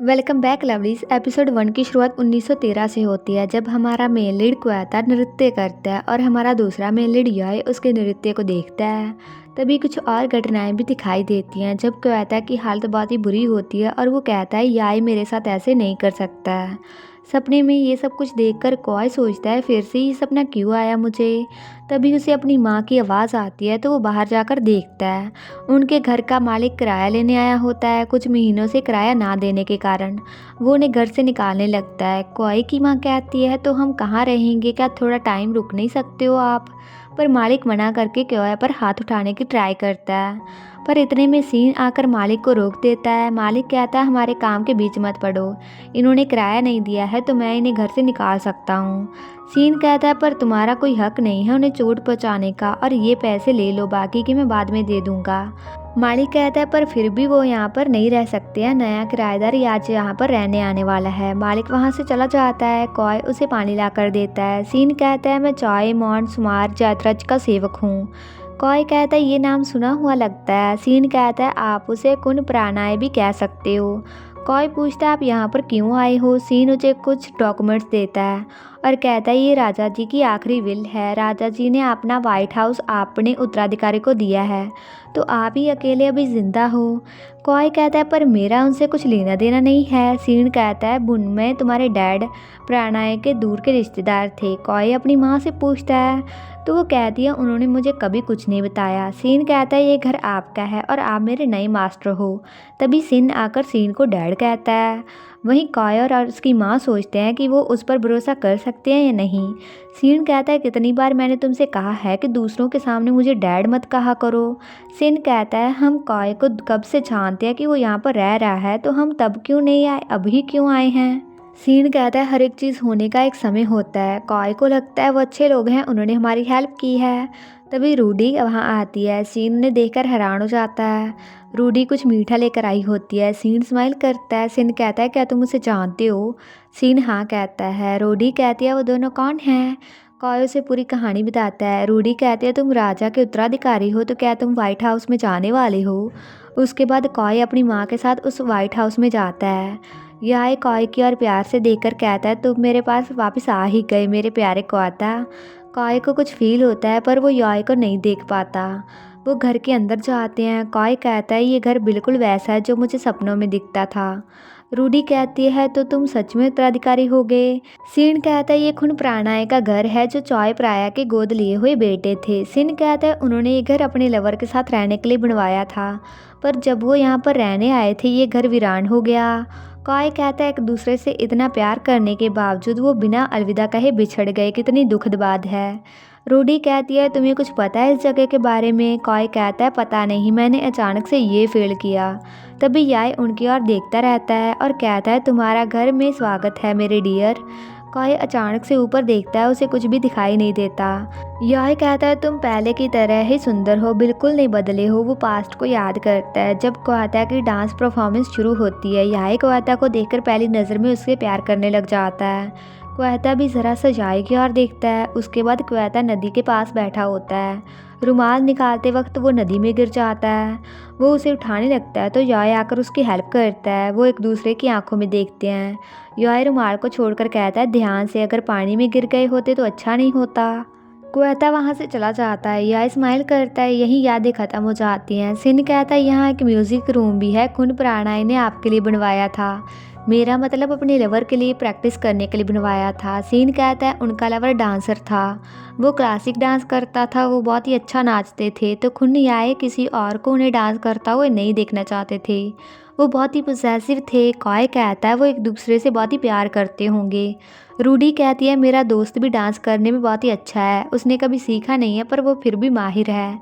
Welcome back lovelies. Episode 1 की शुरुआत 1913 से होती है, जब हमारा मेन लीड क्वेता नृत्य करता है और हमारा दूसरा मेन लीड याय उसके नृत्य को देखता है। तभी कुछ और घटनाएं भी दिखाई देती हैं, जब क्वेता की हालत बहुत ही बुरी होती है और वो कहता है याय मेरे साथ ऐसे नहीं कर सकता है। सपने में ये सब कुछ देखकर कॉय सोचता है फिर से ये सपना क्यों आया मुझे। तभी उसे अपनी माँ की आवाज़ आती है तो वो बाहर जाकर देखता है। उनके घर का मालिक किराया लेने आया होता है। कुछ महीनों से किराया ना देने के कारण वो उन्हें घर से निकालने लगता है। कॉय की माँ कहती है तो हम कहाँ रहेंगे, क्या थोड़ा टाइम रुक नहीं सकते हो आप। पर मालिक मना करके कॉय पर हाथ उठाने की ट्राई करता है, पर इतने में सीन आकर मालिक को रोक देता है। मालिक कहता है हमारे काम के बीच मत पड़ो, इन्होंने किराया नहीं दिया है तो मैं इन्हें घर से निकाल सकता हूँ। सीन कहता है पर तुम्हारा कोई हक नहीं है उन्हें चोट पहुँचाने का, और ये पैसे ले लो, बाकी की मैं बाद में दे दूँगा। मालिक कहता है पर फिर भी वो यहाँ पर नहीं रह सकते हैं, नया किराएदार आज यहाँ पर रहने आने वाला है। मालिक वहाँ से चला जाता है। कॉय उसे पानी ला कर देता है। सीन कहता है मैं चाय मॉन सुमार जैतरज का सेवक हूँ। कॉय कहता है ये नाम सुना हुआ लगता है। सीन कहता है आप उसे कुन प्राणाय भी कह सकते हो। कॉय पूछता है आप यहाँ पर क्यों आए हो। सीन उसे कुछ डॉक्यूमेंट्स देता है और कहता है ये राजा जी की आखिरी विल है। राजा जी ने अपना व्हाइट हाउस अपने उत्तराधिकारी को दिया है, तो आप ही अकेले अभी जिंदा हो। कॉय कहता है पर मेरा उनसे कुछ लेना देना नहीं है। सीन कहता है बुन में तुम्हारे डैड प्राणाय के दूर के रिश्तेदार थे। कॉय अपनी माँ से पूछता है तो वो कहती है उन्होंने मुझे कभी कुछ नहीं बताया। सीन कहता है ये घर आपका है और आप मेरे नए मास्टर हो। तभी सीन आकर सीन को डैड कहता है। वहीं कॉय और उसकी माँ सोचते हैं कि वो उस पर भरोसा कर सकते हैं या नहीं। सीन कहता है कितनी बार मैंने तुमसे कहा है कि दूसरों के सामने मुझे डैड मत कहा करो। सीन कहता है हम कॉय को कब से जानते हैं कि वो यहाँ पर रह रहा है, तो हम तब क्यों नहीं आए, अभी क्यों आए हैं। सीन कहता है हर एक चीज़ होने का एक समय होता है। कॉय को लगता है वो अच्छे लोग हैं, उन्होंने हमारी हेल्प की है। तभी रूडी वहाँ आती है। सीन उन्हें देखकर हैरान हो जाता है। रूडी कुछ मीठा लेकर आई होती है। सीन स्माइल करता है। सीन कहता है क्या तुम उसे जानते हो। सीन हाँ कहता है। रूडी कहती है वो दोनों कौन हैं। कॉय उसे पूरी कहानी बताता है। रूडी कहती है तुम राजा के उत्तराधिकारी हो, तो क्या तुम व्हाइट हाउस में जाने वाले हो। उसके बाद कॉय अपनी माँ के साथ उस व्हाइट हाउस में जाता है। यह कॉय की और प्यार से देखकर कहता है तुम मेरे पास वापस आ ही गए मेरे प्यारे क्वेता। कॉय को कुछ फील होता है पर वो याय को नहीं देख पाता। वो घर के अंदर जाते हैं। कॉय कहता है ये घर बिल्कुल वैसा है जो मुझे सपनों में दिखता था। रूडी कहती है तो तुम सच में उत्तराधिकारी हो गए। सीन कहता है ये खून प्राणाय का घर है जो चॉय प्राया के गोद लिए हुए बेटे थे। सीन कहता है उन्होंने ये घर अपने लवर के साथ रहने के लिए बनवाया था, पर जब वो यहाँ पर रहने आए थे ये घर वीरान हो गया। कॉय कहता है एक दूसरे से इतना प्यार करने के बावजूद वो बिना अलविदा कहे बिछड़ गए, कितनी दुखद बात है। रूडी कहती है तुम्हें कुछ पता है इस जगह के बारे में। कॉय कहता है पता नहीं, मैंने अचानक से ये फील किया। तभी याय उनकी ओर देखता रहता है और कहता है तुम्हारा घर में स्वागत है मेरे डियर। कॉय अचानक से ऊपर देखता है, उसे कुछ भी दिखाई नहीं देता। याय कहता है तुम पहले की तरह ही सुंदर हो, बिल्कुल नहीं बदले हो। वो पास्ट को याद करता है जब क्वेता की डांस परफॉर्मेंस शुरू होती है। याय क्वेता को देखकर पहली नज़र में उससे प्यार करने लग जाता है। क्वेता भी ज़रा सा याय की ओर देखता है। उसके बाद क्वेता नदी के पास बैठा होता है। रुमाल निकालते वक्त वो नदी में गिर जाता है। वो उसे उठाने लगता है तो याय आकर उसकी हेल्प करता है। वो एक दूसरे की आंखों में देखते हैं। याय रुमाल को छोड़कर कहता है ध्यान से, अगर पानी में गिर गए होते तो अच्छा नहीं होता। क्वेता वहाँ से चला जाता है। याय स्माइल करता है। यही यादें ख़त्म हो जाती हैं। सिन कहता है यहाँ एक म्यूज़िक रूम भी है, खून प्राणाय ने आपके लिए बनवाया था। मेरा मतलब अपने लवर के लिए प्रैक्टिस करने के लिए बनवाया था। सीन कहता है उनका लवर डांसर था, वो क्लासिक डांस करता था, वो बहुत ही अच्छा नाचते थे, तो खुन याय किसी और को उन्हें डांस करता हुए नहीं देखना चाहते थे। वो बहुत ही पोसेसिव थे। कॉय कहता है वो एक दूसरे से बहुत ही प्यार करते होंगे। रूडी कहती है मेरा दोस्त भी डांस करने में बहुत ही अच्छा है, उसने कभी सीखा नहीं है पर वो फिर भी माहिर है।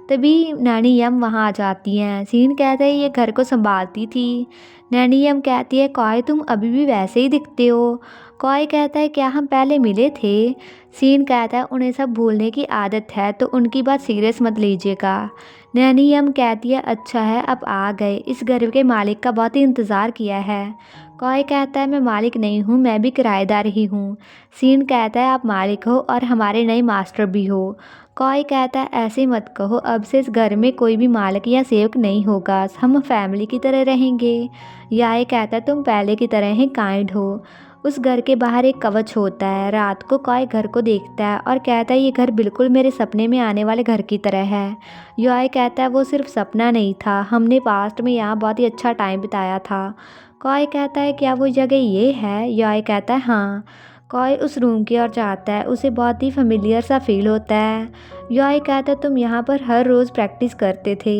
तभी नैनी यम वहाँ आ जाती हैं। सीन कहता है ये घर को संभालती थी। नैनी यम कहती है कॉय तुम अभी भी वैसे ही दिखते हो। कॉय कहता है क्या हम पहले मिले थे। सीन कहता है उन्हें सब भूलने की आदत है, तो उनकी बात सीरियस मत लीजिएगा। नैनी यम कहती है अच्छा है अब आ गए, इस घर के मालिक का बहुत ही इंतज़ार किया है। कॉय कहता है मैं मालिक नहीं हूँ, मैं भी किराएदार ही हूँ। सीन कहता है आप मालिक हो और हमारे नए मास्टर भी हो। कॉय कहता है ऐसे मत कहो, अब से इस घर में कोई भी मालिक या सेवक नहीं होगा, हम फैमिली की तरह रहेंगे। याय कहता है तुम पहले की तरह ही काइंड हो। उस घर के बाहर एक कवच होता है। रात को कॉय घर को देखता है और कहता है ये घर बिल्कुल मेरे सपने में आने वाले घर की तरह है। याय कहता है वो सिर्फ सपना नहीं था, हमने पास्ट में यहाँ बहुत ही अच्छा टाइम बिताया था। कॉय कहता है क्या वो जगह ये है? याय कहता है हाँ। कॉय उस रूम की ओर जाता है, उसे बहुत ही फेमिलियर सा फील होता है। याय कहता है तुम यहाँ पर हर रोज़ प्रैक्टिस करते थे।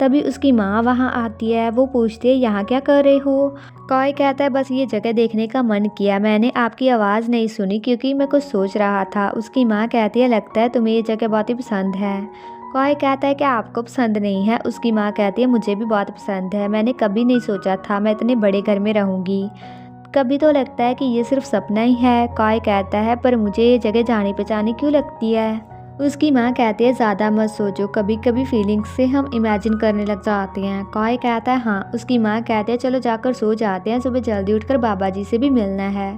तभी उसकी माँ वहाँ आती है, वो पूछती है यहाँ क्या कर रहे हो? कॉय कहता है बस ये जगह देखने का मन किया, मैंने आपकी आवाज़ नहीं सुनी क्योंकि मैं कुछ सोच रहा था। उसकी माँ कहती है लगता है तुम्हें ये जगह बहुत ही पसंद है। कॉय कहता है कि आपको पसंद नहीं है? उसकी माँ कहती है मुझे भी बहुत पसंद है, मैंने कभी नहीं सोचा था मैं इतने बड़े घर में रहूँगी, कभी तो लगता है कि ये सिर्फ सपना ही है। कॉय कहता है पर मुझे ये जगह जानी पहचानी क्यों लगती है? उसकी माँ कहती है ज़्यादा मत सोचो, कभी कभी फीलिंग्स से हम इमेजिन करने लग जाते हैं। कॉय कहता है हाँ। उसकी माँ कहती है चलो जाकर सो जाते हैं, सुबह जल्दी उठकर बाबा जी से भी मिलना है।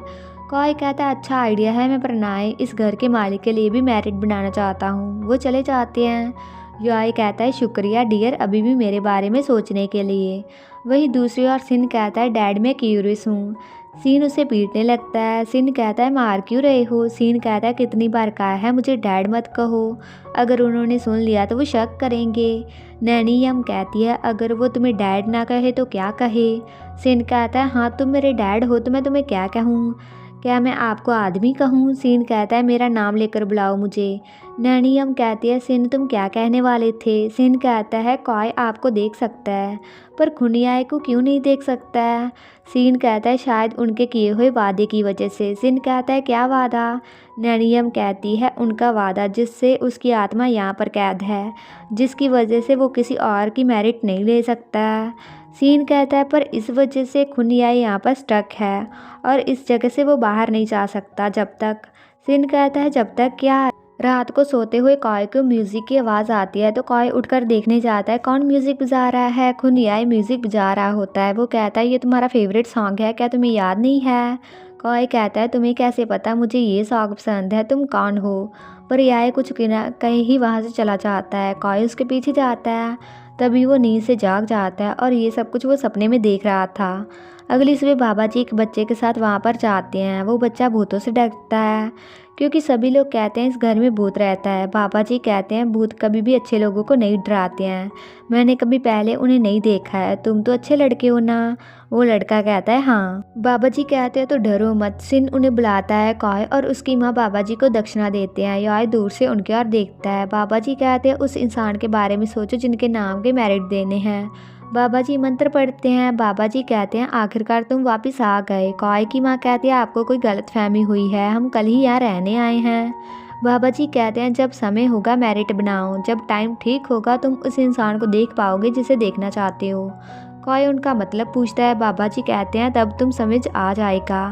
कॉय कहता है अच्छा आइडिया है, मैं प्रणय इस घर के मालिक के लिए भी मैरिट बनाना चाहता हूँ। वो चले जाते हैं। याय कहता है शुक्रिया डियर अभी भी मेरे बारे में सोचने के लिए। वहीं दूसरी ओर सिन कहता है डैड मैं क्यूरियस हूँ। सीन उसे पीटने लगता है। सीन कहता है मार क्यों रहे हो? सीन कहता है कितनी बार कहा है मुझे डैड मत कहो, अगर उन्होंने सुन लिया तो वो शक करेंगे। नैनी यम कहती है अगर वो तुम्हें डैड ना कहे तो क्या कहे? सीन कहता है हाँ तुम मेरे डैड हो तो मैं तुम्हें क्या कहूँ, क्या मैं आपको आदमी कहूँ? सीन कहता है मेरा नाम लेकर बुलाओ मुझे। नैनी यम कहती है सिन तुम क्या कहने वाले थे? सिन कहता है कॉय आपको देख सकता है पर खुनियाए को क्यों नहीं देख सकता है? सीन कहता है शायद उनके किए हुए वादे की वजह से। सिन कहता है क्या वादा? नैनियम कहती है उनका वादा जिससे उसकी आत्मा यहाँ पर कैद है, जिसकी वजह से वो किसी और की मेरिट नहीं ले सकता। सीन कहता है पर इस वजह से खुनियाई यहाँ पर स्टक है और इस जगह से वो बाहर नहीं जा सकता जब तक। सिन कहता है जब तक क्या? रात को सोते हुए कॉय को म्यूज़िक की आवाज़ आती है तो कॉय उठकर देखने जाता है कौन म्यूज़िक बजा रहा है। खुनियाई म्यूज़िक बजा रहा होता है। वो कहता है ये तुम्हारा फेवरेट सॉन्ग है, क्या तुम्हें याद नहीं है? कॉय कहता है तुम्हें कैसे पता मुझे ये सॉन्ग पसंद है, तुम कौन हो? पर याय कुछ कहीं ही वहाँ से चला जाता है। कॉय उसके पीछे जाता है। तभी वो नींद से जाग जाता है और ये सब कुछ वो सपने में देख रहा था। अगली सुबह बाबा जी एक बच्चे के साथ वहाँ पर जाते हैं। वो बच्चा भूतों से डरता है क्योंकि सभी लोग कहते हैं इस घर में भूत रहता है। बाबा जी कहते हैं भूत कभी भी अच्छे लोगों को नहीं डराते हैं, मैंने कभी पहले उन्हें नहीं देखा है, तुम तो अच्छे लड़के हो ना? वो लड़का कहता है हाँ। बाबा जी कहते हैं तो डरो मत। सिन उन्हें बुलाता है। कॉय और उसकी माँ बाबा जी को दक्षिणा देते हैं। याय दूर से उनकी ओर देखता है। बाबा जी कहते हैं उस इंसान के बारे में सोचो जिनके नाम के मेरिट देने हैं। बाबा जी मंत्र पढ़ते हैं। बाबा जी कहते हैं आखिरकार तुम वापस आ गए। कॉय की माँ कहती है आपको कोई गलतफहमी हुई है, हम कल ही यहाँ रहने आए हैं। बाबा जी कहते हैं जब समय होगा मेरिट बनाओ, जब टाइम ठीक होगा तुम उस इंसान को देख पाओगे जिसे देखना चाहते हो। कॉय उनका मतलब पूछता है। बाबा जी कहते हैं तब तुम समझ आ जाएगा।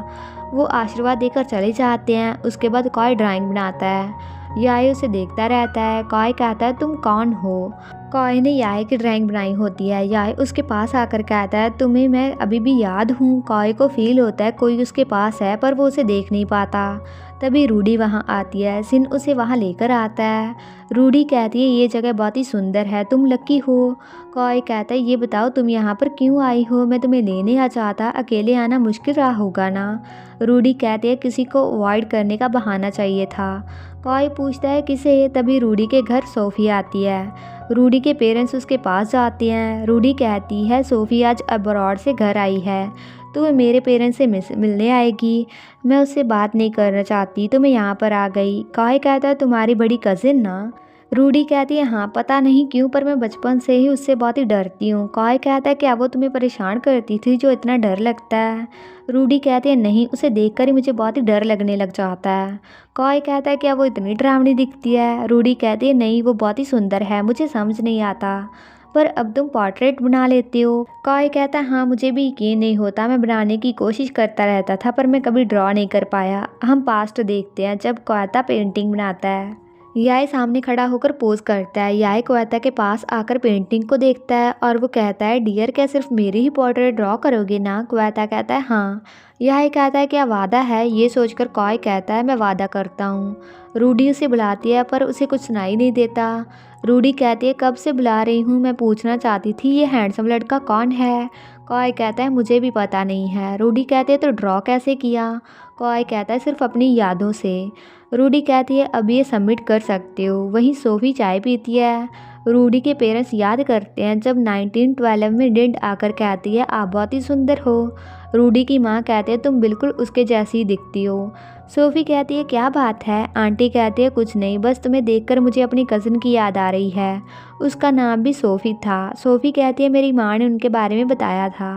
वो आशीर्वाद देकर चले जाते हैं। उसके बाद कॉय ड्राइंग बनाता है। याय उसे देखता रहता है। कॉय कहता है तुम कौन हो? कॉय ने याय की ड्राइंग बनाई होती है। याय उसके पास आकर कहता है तुम्हें मैं अभी भी याद हूँ। कॉय को फील होता है कोई उसके पास है पर वो उसे देख नहीं पाता। तभी रूडी वहाँ आती है। सिन उसे वहाँ लेकर आता है। रूडी कहती है ये जगह बहुत ही सुंदर है, तुम लकी हो। कॉय कहता है ये बताओ तुम यहाँ पर क्यों आई हो? मैं तुम्हें लेने आ चाहता, अकेले आना मुश्किल रहा होगा ना? रूडी कहती है किसी को अवॉइड करने का बहाना चाहिए था। कॉय पूछता है किसे? तभी रूडी के घर सोफी आती है। रूडी के पेरेंट्स उसके पास जाते हैं। रूडी कहती है सोफी आज अब्रॉड से घर आई है तो वो मेरे पेरेंट्स से मिलने आएगी, मैं उससे बात नहीं करना चाहती तो मैं यहाँ पर आ गई। कॉय कहता है तुम्हारी बड़ी कज़िन ना? रूडी कहती है हाँ, पता नहीं क्यों पर मैं बचपन से ही उससे बहुत ही डरती हूँ। कॉय कहता है क्या वो तुम्हें परेशान करती थी जो इतना डर लगता है? रूडी कहती है नहीं, उसे देखकर ही मुझे बहुत ही डर लगने लग जाता है। कॉय कहता है क्या वो इतनी डरावनी दिखती है? रूडी कहती है नहीं, वो बहुत ही सुंदर है, मुझे समझ नहीं आता पर अब तुम पोर्ट्रेट बना लेते हो। कॉय कहता है हाँ, मुझे भी यकीन नहीं होता, मैं बनाने की कोशिश करता रहता था पर मैं कभी ड्रॉ नहीं कर पाया। हम पास्ट देखते हैं जब क्वेता पेंटिंग बनाता है। याई सामने खड़ा होकर पोज करता है। याई क्वेता के पास आकर पेंटिंग को देखता है और वो कहता है, डियर क्या सिर्फ मेरी ही पोर्ट्रेट ड्रॉ करोगे ना? क्वेता कहता है हाँ। याई कहता है क्या वादा है? ये सोचकर कॉय कहता है मैं वादा करता हूँ। रूडी उसे बुलाती है पर उसे कुछ सुनाई नहीं देता। रूडी कहती है कब से बुला रही हूँ, मैं पूछना चाहती थी ये हैंडसम लड़का कौन है? कॉय कहता है मुझे भी पता नहीं है। रूडी कहती है तो ड्रॉ कैसे किया? कॉय कहता है सिर्फ अपनी यादों से। रूडी कहती है अब ये सबमिट कर सकते हो। वहीं सोफ़ी चाय पीती है। रूडी के पेरेंट्स याद करते हैं जब 1912 में डिड आकर कहती है आप बहुत ही सुंदर हो। रूडी की माँ कहते हैं तुम बिल्कुल उसके जैसी ही दिखती हो। सोफ़ी कहती है क्या बात है? आंटी कहती है कुछ नहीं, बस तुम्हें देखकर मुझे अपनी कज़न की याद आ रही है। उसका नाम भी सोफ़ी था। सोफ़ी कहती है मेरी माँ ने उनके बारे में बताया था।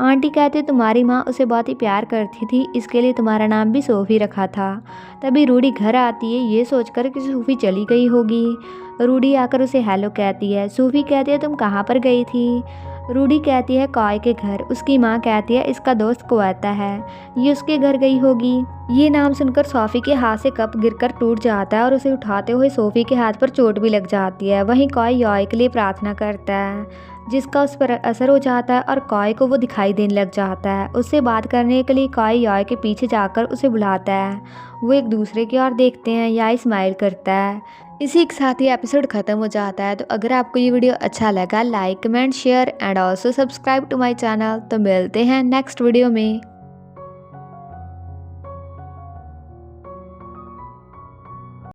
आंटी कहती है तुम्हारी माँ उसे बहुत ही प्यार करती थी, इसके लिए तुम्हारा नाम भी सोफ़ी रखा था। तभी रूडी घर आती है ये सोचकर कि सोफ़ी चली गई होगी। रूडी आकर उसे हेलो कहती है। सोफ़ी कहती है तुम कहाँ पर गई थी? रूडी कहती है कॉय के घर। उसकी माँ कहती है इसका दोस्त क्वेता है, ये उसके घर गई होगी। ये नाम सुनकर सोफ़ी के हाथ से कप गिरकर टूट जाता है और उसे उठाते हुए सोफ़ी के हाथ पर चोट भी लग जाती है। वहीं कॉय याय के लिए प्रार्थना करता है जिसका उस पर असर हो जाता है और कॉय को वो दिखाई देने लग जाता है। उससे बात करने के लिए कॉय याय के पीछे जाकर उसे बुलाता है। वो एक दूसरे की ओर देखते हैं। याय स्माइल करता है। इसी के साथ ही एपिसोड ख़त्म हो जाता है। तो अगर आपको ये वीडियो अच्छा लगा like comment share and also subscribe to my channel. तो मिलते हैं नेक्स्ट वीडियो में।